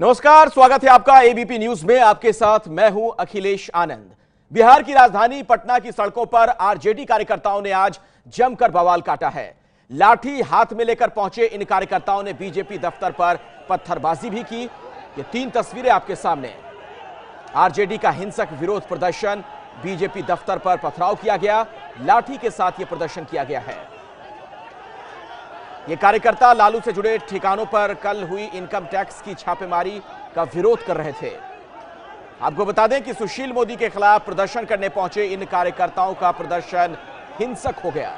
नमस्कार, स्वागत है आपका एबीपी न्यूज में। आपके साथ मैं हूं अखिलेश आनंद। बिहार की राजधानी पटना की सड़कों पर आरजेडी कार्यकर्ताओं ने आज जमकर बवाल काटा है। लाठी हाथ में लेकर पहुंचे इन कार्यकर्ताओं ने बीजेपी दफ्तर पर पत्थरबाजी भी की। ये 3 तस्वीरें आपके सामने। आरजेडी का हिंसक विरोध प्रदर्शन, बीजेपी दफ्तर पर पथराव किया गया, लाठी के साथ यह प्रदर्शन किया गया है। ये कार्यकर्ता लालू से जुड़े ठिकानों पर कल हुई इनकम टैक्स की छापेमारी का विरोध कर रहे थे। आपको बता दें कि सुशील मोदी के खिलाफ प्रदर्शन करने पहुंचे इन कार्यकर्ताओं का प्रदर्शन हिंसक हो गया।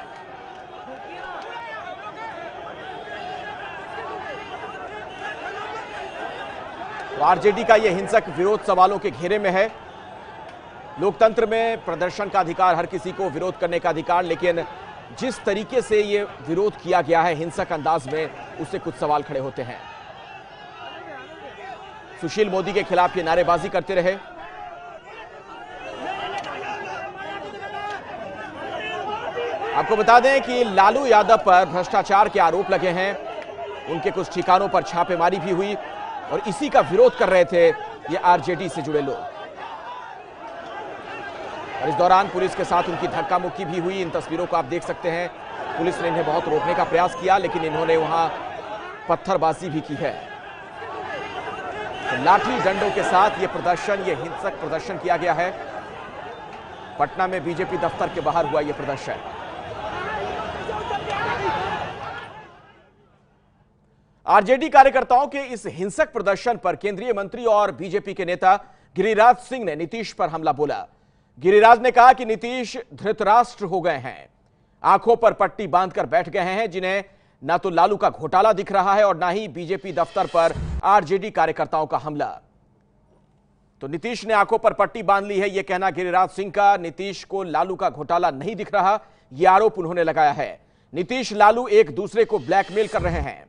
तो आरजेडी का यह हिंसक विरोध सवालों के घेरे में है। लोकतंत्र में प्रदर्शन का अधिकार, हर किसी को विरोध करने का अधिकार, लेकिन जिस तरीके से यह विरोध किया गया है हिंसक अंदाज में, उससे कुछ सवाल खड़े होते हैं। सुशील मोदी के खिलाफ ये नारेबाजी करते रहे। आपको बता दें कि लालू यादव पर भ्रष्टाचार के आरोप लगे हैं। उनके कुछ ठिकानों पर छापेमारी भी हुई और इसी का विरोध कर रहे थे ये आरजेडी से जुड़े लोग। और इस दौरान पुलिस के साथ उनकी धक्का मुक्की भी हुई। इन तस्वीरों को आप देख सकते हैं। पुलिस ने इन्हें बहुत रोकने का प्रयास किया, लेकिन इन्होंने वहां पत्थरबाजी भी की है। तो लाठी डंडों के साथ ये प्रदर्शन, ये हिंसक प्रदर्शन किया गया है। पटना में बीजेपी दफ्तर के बाहर हुआ यह प्रदर्शन। आरजेडी कार्यकर्ताओं के इस हिंसक प्रदर्शन पर केंद्रीय मंत्री और बीजेपी के नेता गिरिराज सिंह ने नीतीश पर हमला बोला। गिरिराज ने कहा कि नीतीश धृतराष्ट्र हो गए हैं, आंखों पर पट्टी बांधकर बैठ गए हैं, जिन्हें ना तो लालू का घोटाला दिख रहा है और ना ही बीजेपी दफ्तर पर आरजेडी कार्यकर्ताओं का हमला। तो नीतीश ने आंखों पर पट्टी बांध ली है, यह कहना गिरिराज सिंह का। नीतीश को लालू का घोटाला नहीं दिख रहा, यह आरोप उन्होंने लगाया है। नीतीश लालू एक दूसरे को ब्लैकमेल कर रहे हैं।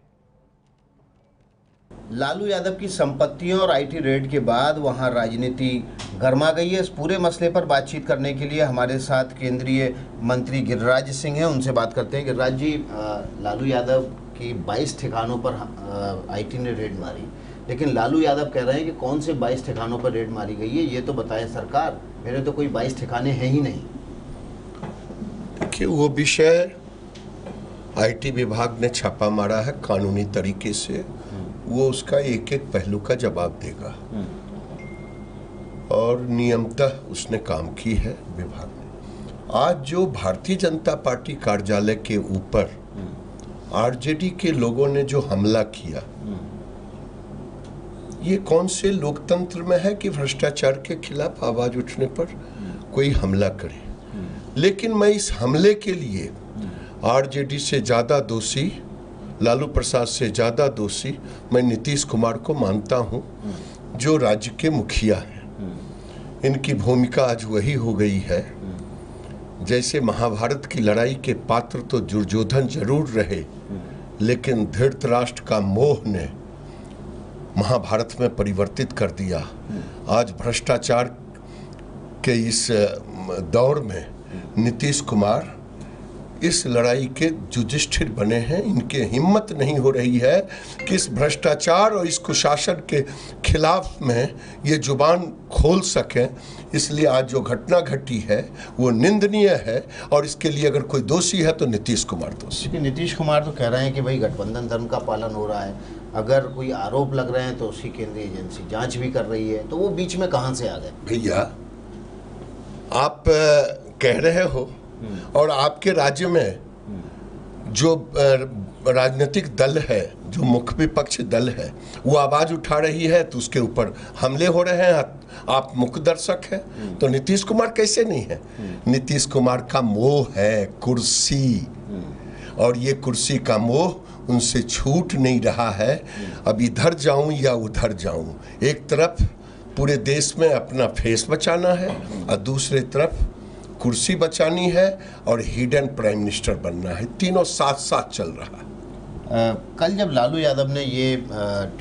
लालू यादव की संपत्तियों और आईटी रेड के बाद वहां राजनीति गर्मा गई है। इस पूरे मसले पर बातचीत करने के लिए हमारे साथ केंद्रीय मंत्री गिरिराज सिंह हैं। उनसे बात करते हैं। गिरिराज जी, लालू यादव की 22 ठिकानों पर आईटी ने रेड मारी, लेकिन लालू यादव कह रहे हैं कि कौन से 22 ठिकानों पर रेड मारी गई है, ये तो बताएं सरकार। मेरे तो कोई 22 ठिकाने हैं ही नहीं। देखिए, वो विषय आईटी विभाग ने छापा मारा है कानूनी तरीके से। वो उसका एक एक पहलू का जवाब देगा और नियमतः उसने काम की है विभाग ने। आज जो भारतीय जनता पार्टी कार्यालय के ऊपर आरजेडी के लोगों ने जो हमला किया, ये कौन से लोकतंत्र में है कि भ्रष्टाचार के खिलाफ आवाज उठने पर कोई हमला करे। लेकिन मैं इस हमले के लिए आरजेडी से ज्यादा दोषी, लालू प्रसाद से ज्यादा दोषी मैं नीतीश कुमार को मानता हूं, जो राज्य के मुखिया हैं। इनकी भूमिका आज वही हो गई है जैसे महाभारत की लड़ाई के पात्र तो दुर्योधन जरूर रहे, लेकिन धृतराष्ट्र का मोह ने महाभारत में परिवर्तित कर दिया। आज भ्रष्टाचार के इस दौर में नीतीश कुमार इस लड़ाई के युधिष्ठिर बने हैं। इनके हिम्मत नहीं हो रही है कि इस भ्रष्टाचार और इस कुशासन के खिलाफ में ये जुबान खोल सकें। इसलिए आज जो घटना घटी है वो निंदनीय है और इसके लिए अगर कोई दोषी है तो नीतीश कुमार दोषी। नीतीश कुमार तो कह रहे हैं कि भाई गठबंधन धर्म का पालन हो रहा है, अगर कोई आरोप लग रहे हैं तो उसकी केंद्रीय एजेंसी जांच भी कर रही है, तो वो बीच में कहां से आ गए? भैया, आप कह रहे हो और आपके राज्य में जो राजनीतिक दल है, जो मुख्य विपक्ष दल है, वो आवाज उठा रही है तो उसके ऊपर हमले हो रहे हैं। आप मुख्य दर्शक हैं, तो नीतीश कुमार कैसे नहीं है? नीतीश कुमार का मोह है कुर्सी, और ये कुर्सी का मोह उनसे छूट नहीं रहा है। अब इधर जाऊं या उधर जाऊं, एक तरफ पूरे देश में अपना फेस बचाना है और दूसरी तरफ कुर्सी बचानी है और हिडन प्राइम मिनिस्टर बनना है। तीनों साथ साथ चल रहा है। कल जब लालू यादव ने ये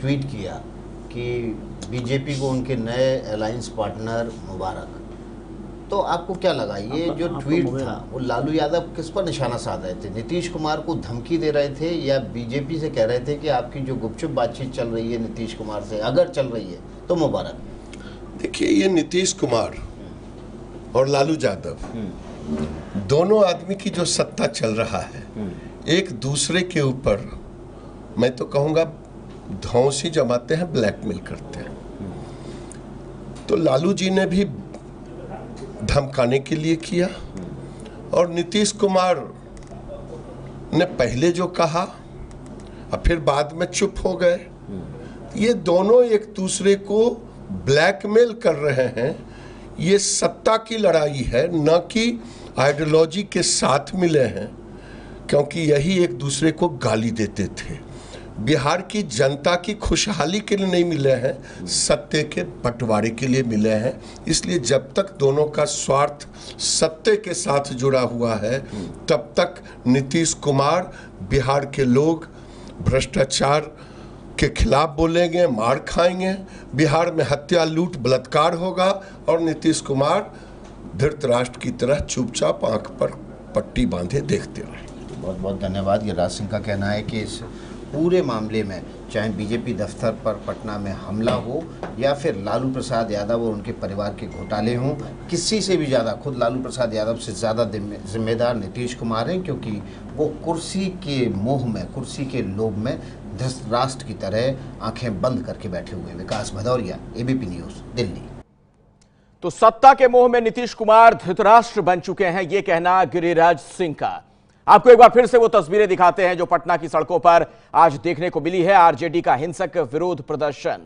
ट्वीट किया कि बीजेपी को उनके नए अलायंस पार्टनर मुबारक, तो आपको क्या लगा ये जो ट्वीट था वो लालू यादव किस पर निशाना साध रहे थे? नीतीश कुमार को धमकी दे रहे थे या बीजेपी से कह रहे थे कि आपकी जो गुपचुप बातचीत चल रही है नीतीश कुमार से, अगर चल रही है तो मुबारक? देखिए, ये नीतीश कुमार और लालू यादव दोनों आदमी की जो सत्ता चल रहा है, एक दूसरे के ऊपर मैं तो कहूँगा धौंसी जमाते हैं, ब्लैकमेल करते हैं। तो लालू जी ने भी धमकाने के लिए किया और नीतीश कुमार ने पहले जो कहा और फिर बाद में चुप हो गए। ये दोनों एक दूसरे को ब्लैकमेल कर रहे हैं। ये सत्ता की लड़ाई है, न कि आइडियोलॉजी के साथ मिले हैं, क्योंकि यही एक दूसरे को गाली देते थे। बिहार की जनता की खुशहाली के लिए नहीं मिले हैं, सत्ते के बंटवारे के लिए मिले हैं। इसलिए जब तक दोनों का स्वार्थ सत्ते के साथ जुड़ा हुआ है, तब तक नीतीश कुमार बिहार के लोग भ्रष्टाचार के खिलाफ बोलेंगे, मार खाएंगे, बिहार में हत्या, लूट, बलात्कार होगा और नीतीश कुमार धृतराष्ट्र की तरह चुपचाप आंख पर पट्टी बांधे देखते रहे। बहुत बहुत धन्यवाद। गिरिराज सिंह का कहना है कि इस पूरे मामले में चाहे बीजेपी दफ्तर पर पटना में हमला हो या फिर लालू प्रसाद यादव और उनके परिवार के घोटाले हों, किसी से भी ज़्यादा, खुद लालू प्रसाद यादव से ज़्यादा जिम्मेदार नीतीश कुमार हैं, क्योंकि वो कुर्सी के मोह में, कुर्सी के लोभ में धृतराष्ट्र की तरह आंखें बंद करके बैठे हुए। विकास भदौरिया, एबीपी न्यूज़, दिल्ली। तो सत्ता के मोह में नीतीश कुमार धृतराष्ट्र बन चुके हैं, यह कहना गिरिराज सिंह का। आपको एक बार फिर से वो तस्वीरें दिखाते हैं जो पटना की सड़कों पर आज देखने को मिली है। आरजेडी का हिंसक विरोध प्रदर्शन,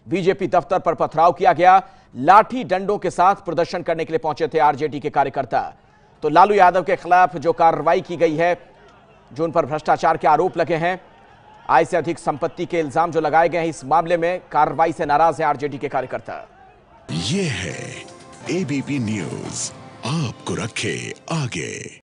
बीजेपी दफ्तर पर पथराव किया गया, लाठी डंडों के साथ प्रदर्शन करने के लिए पहुंचे थे आरजेडी के कार्यकर्ता। तो लालू यादव के खिलाफ जो कार्रवाई की गई है, जो उन पर भ्रष्टाचार के आरोप लगे हैं, आय से अधिक संपत्ति के इल्जाम जो लगाए गए हैं, इस मामले में कार्रवाई से नाराज है आरजेडी के कार्यकर्ता। ये है एबीपी न्यूज़, आपको रखे आगे।